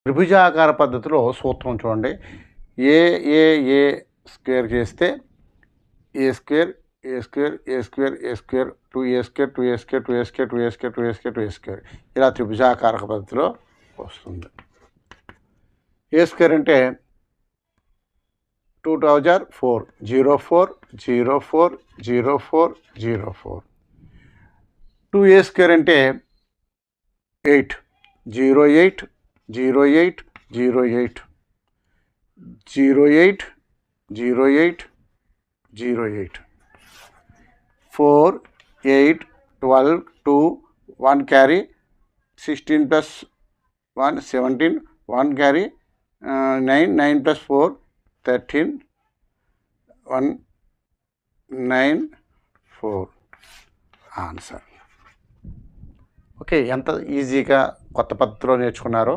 త్రిభుజాకార పద్ధతిలో సూత్రం చూడండి. ఏ ఏ ఏ స్క్వేర్ చేస్తే a square a square a square a square 2a square 2a square 2a square 2a square 2a square 2a square ఇలా త్రిభుజాకార పద్ధతిలో వస్తుంది. ఏ స్క్వేర్ అంటే 2004 04 04 04 04. 2a స్క్వేర్ అంటే 8 08 08 08 08 08 08 4 8 12 2 1 carry 16 plus 1 17 1 carry 9 9 plus 4 13 1 9 4 answer. Okay, ఎంత ఈజీగా కొత్త పద్ధతిలో నేర్చుకున్నారో